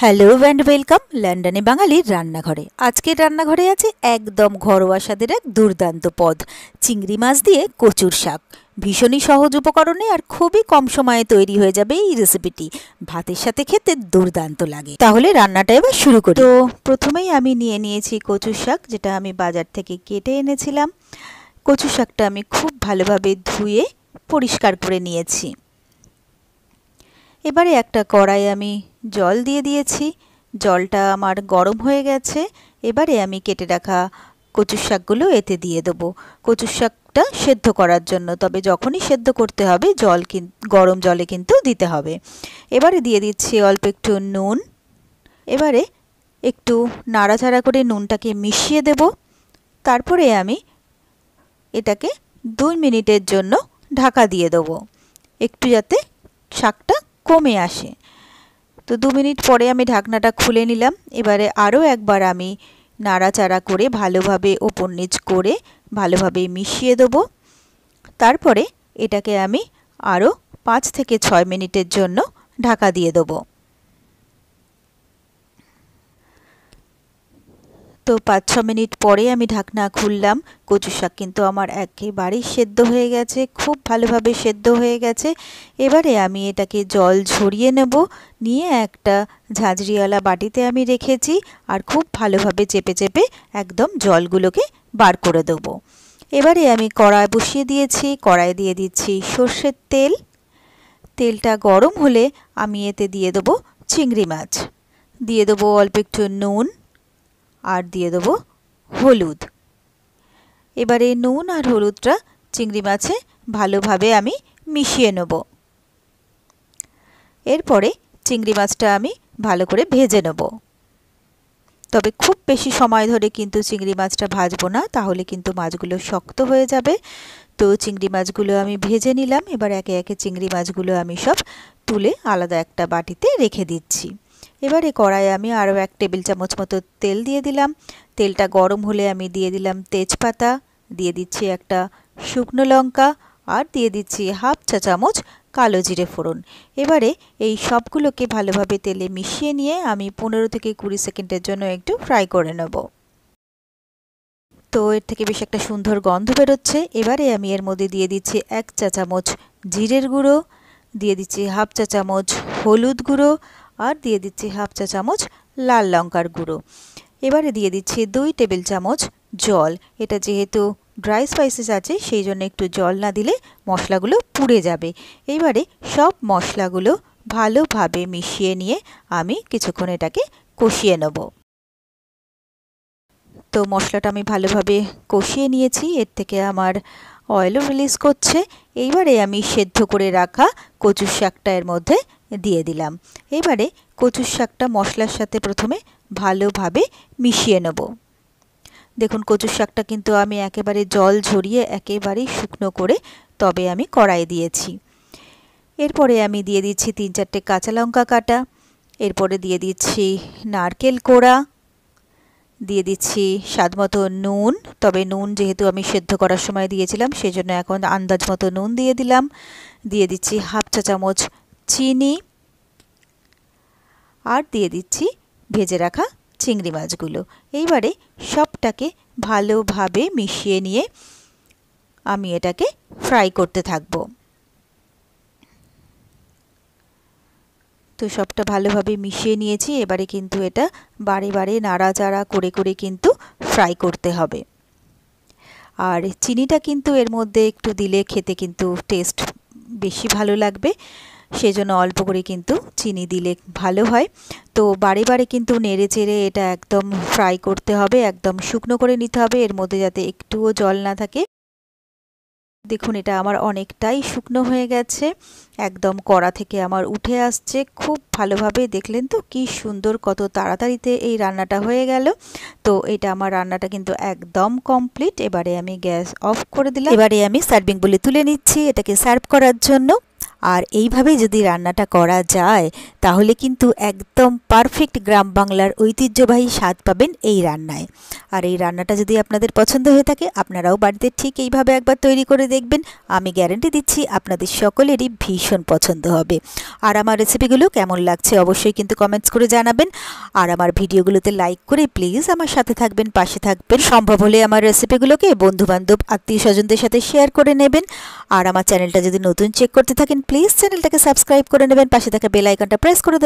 Hello and welcome লন্ডনে বাঙালির রান্নাঘরে। আজকের রান্নাঘরে আছে একদম ঘরোয়া স্বাদের এক দুর্দান্ত পদ, চিংড়ি মাছ দিয়ে কচুর শাক। ভীষণই সহজ উপকরণে আর খুবই কম সময়ে তৈরি হয়ে যাবে এই রেসিপিটি। ভাতের সাথে খেতে দুর্দান্ত লাগে। তাহলে রান্নাটা এবার শুরু করি। তো প্রথমেই আমি নিয়ে নিয়েছি কচুর শাক, যেটা আমি বাজার থেকে কেটে এনেছিলাম। কচুর শাকটা আমি খুব ভালোভাবে ধুয়ে পরিষ্কার করে নিয়েছি। এবারে একটা কড়াই আমি জল দিয়ে দিয়েছি। জলটা আমার গরম হয়ে গেছে। এবারে আমি কেটে রাখা কচুর শাকগুলো এতে দিয়ে দেবো, কচুর শাকটা সেদ্ধ করার জন্য। তবে যখনই সেদ্ধ করতে হবে গরম জলে কিন্তু দিতে হবে। এবারে দিয়ে দিচ্ছি অল্প একটু নুন। এবারে একটু নাড়াচাড়া করে নুনটাকে মিশিয়ে দেব। তারপরে আমি এটাকে 2 মিনিটের জন্য ঢাকা দিয়ে দেবো, একটু যাতে শাকটা কমে আসে। তো 2 মিনিট পরে আমি ঢাকনাটা খুলে নিলাম। এবারে আরও একবার আমি নাড়াচাড়া করে ভালোভাবে ওপর নিচ করে ভালোভাবে মিশিয়ে দেবো। তারপরে এটাকে আমি আরও 5 থেকে 6 মিনিটের জন্য ঢাকা দিয়ে দেবো। তো 5-6 মিনিট পরে আমি ঢাকনা খুললাম। কচু শাক কিন্তু আমার একেবারেই সেদ্ধ হয়ে গেছে, খুব ভালোভাবে সেদ্ধ হয়ে গেছে। এবারে আমি এটাকে জল ঝরিয়ে নেব। নিয়ে একটা ঝাঁঝরিওয়ালা বাটিতে আমি রেখেছি, আর খুব ভালোভাবে চেপে চেপে একদম জলগুলোকে বার করে দেবো। এবারে আমি কড়াই বসিয়ে দিয়েছি। কড়াই দিয়ে দিচ্ছি সর্ষের তেল। তেলটা গরম হলে আমি এতে দিয়ে দেবো চিংড়ি মাছ, দিয়ে দেবো অল্প একটু নুন, আর দিয়ে দেবো হলুদ। এবারে নুন আর হলুদটা চিংড়ি মাছে ভালোভাবে আমি মিশিয়ে নেব। এরপরে চিংড়ি মাছটা আমি ভালো করে ভেজে নেব। তবে খুব বেশি সময় ধরে কিন্তু চিংড়ি মাছটা ভাজবো না, তাহলে কিন্তু মাছগুলো শক্ত হয়ে যাবে। তো চিংড়ি মাছগুলো আমি ভেজে নিলাম। এবার একে একে চিংড়ি মাছগুলো আমি সব তুলে আলাদা একটা বাটিতে রেখে দিচ্ছি। এবারে কড়াইয়ে আমি আরও 1 টেবিল চামচ মতো তেল দিয়ে দিলাম। তেলটা গরম হলে আমি দিয়ে দিলাম তেজপাতা, দিয়ে দিচ্ছি একটা শুকনো লঙ্কা, আর দিয়ে দিচ্ছি 1/2 চা চামচ কালো জিরে ফোড়ন। এবারে এই সবগুলোকে ভালোভাবে তেলে মিশিয়ে নিয়ে আমি 15 থেকে 20 সেকেন্ডের জন্য একটু ফ্রাই করে নেব। তো এর থেকে বেশ একটা সুন্দর গন্ধ বেরোচ্ছে। এবারে আমি এর মধ্যে দিয়ে দিচ্ছি 1 চা চামচ জিরের গুঁড়ো, দিয়ে দিচ্ছি 1/2 চা চামচ হলুদ গুঁড়ো, আর দিয়ে দিচ্ছি 1/2 চা চামচ লাল লঙ্কার গুঁড়ো। এবারে দিয়ে দিচ্ছি 2 টেবিল চামচ জল। এটা যেহেতু ড্রাই স্পাইসেস আছে, সেই জন্য একটু জল না দিলে মশলাগুলো পুড়ে যাবে। এইবারে সব মশলাগুলো ভালোভাবে মিশিয়ে নিয়ে আমি কিছুক্ষণ এটাকে কষিয়ে নেব। তো মশলাটা আমি ভালোভাবে কষিয়ে নিয়েছি, এর থেকে আমার অয়েলও রিলিজ করছে। এইবারে আমি সেদ্ধ করে রাখা কচুর শাকটা এর মধ্যে দিয়ে দিলাম। এবারে কচুর শাকটা মশলার সাথে প্রথমে ভালোভাবে মিশিয়ে নেব। দেখুন কচুর শাকটা কিন্তু আমি একেবারে জল ঝরিয়ে একেবারেই শুকনো করে তবে আমি কড়াইয়ে দিয়েছি। এরপরে আমি দিয়ে দিচ্ছি 3-4টে কাঁচা লঙ্কা কাটা। এরপরে দিয়ে দিচ্ছি নারকেল কোড়া, দিয়ে দিচ্ছি স্বাদমতো নুন। তবে নুন যেহেতু আমি সেদ্ধ করার সময় দিয়েছিলাম, সেজন্য এখন আন্দাজ মতো নুন দিয়ে দিলাম। দিয়ে দিচ্ছি 1/2 চা চামচ চিনি, আর দিয়ে দিচ্ছি ভেজে রাখা চিংড়ি মাছগুলো। এইবারে সবটাকে ভালোভাবে মিশিয়ে নিয়ে আমি এটাকে ফ্রাই করতে থাকবো। তো সবটা ভালোভাবে মিশিয়ে নিয়েছি। এবারে কিন্তু এটা বারে বারে নাড়াচাড়া করে করে কিন্তু ফ্রাই করতে হবে। আর চিনিটা কিন্তু এর মধ্যে একটু দিলে খেতে কিন্তু টেস্ট বেশি ভালো লাগবে, সেজন্য অল্প করে কিন্তু চিনি দিলে ভালো হয়। তো বারে বারে কিন্তু নেড়ে চেড়ে এটা একদম ফ্রাই করতে হবে, একদম শুকনো করে নিতে হবে, এর মধ্যে যাতে একটুও জল না থাকে। দেখুন এটা আমার অনেকটাই শুকনো হয়ে গেছে, একদম কড়া থেকে আমার উঠে আসছে খুব ভালোভাবে। দেখলেন তো কি সুন্দর, কত তাড়াতাড়িতে এই রান্নাটা হয়ে গেল। তো এটা আমার রান্নাটা কিন্তু একদম কমপ্লিট। এবারে আমি গ্যাস অফ করে দিলাম। এবারে আমি সার্ভিং বলে তুলে নিচ্ছি এটাকে সার্ভ করার জন্য। আর এইভাবে যদি রান্নাটা করা যায় তাহলে কিন্তু একদম পারফেক্ট গ্রাম বাংলার ঐতিহ্যবাহী স্বাদ পাবেন এই রান্নায়। আর এই রান্নাটা যদি আপনাদের পছন্দ হয়ে থাকে আপনারাও বাড়িতে ঠিক এইভাবে একবার তৈরি করে দেখবেন। আমি গ্যারান্টি দিচ্ছি আপনাদের সকলেরই ভীষণ পছন্দ হবে। আর আমার রেসিপিগুলো কেমন লাগছে অবশ্যই কিন্তু কমেন্টস করে জানাবেন। আর আমার ভিডিওগুলোতে লাইক করে প্লিজ আমার সাথে থাকবেন, পাশে থাকবেন। সম্ভব হলে আমার রেসিপিগুলোকে বন্ধুবান্ধব আত্মীয় স্বজনদের সাথে শেয়ার করে নেবেন। আর আমার চ্যানেলটা যদি নতুন চেক করতে থাকেন প্লিজ চ্যানেলটাকে সাবস্ক্রাইব করে নেবেন, পাশে থাকা বেল আইকনটা প্রেস করে দেবেন।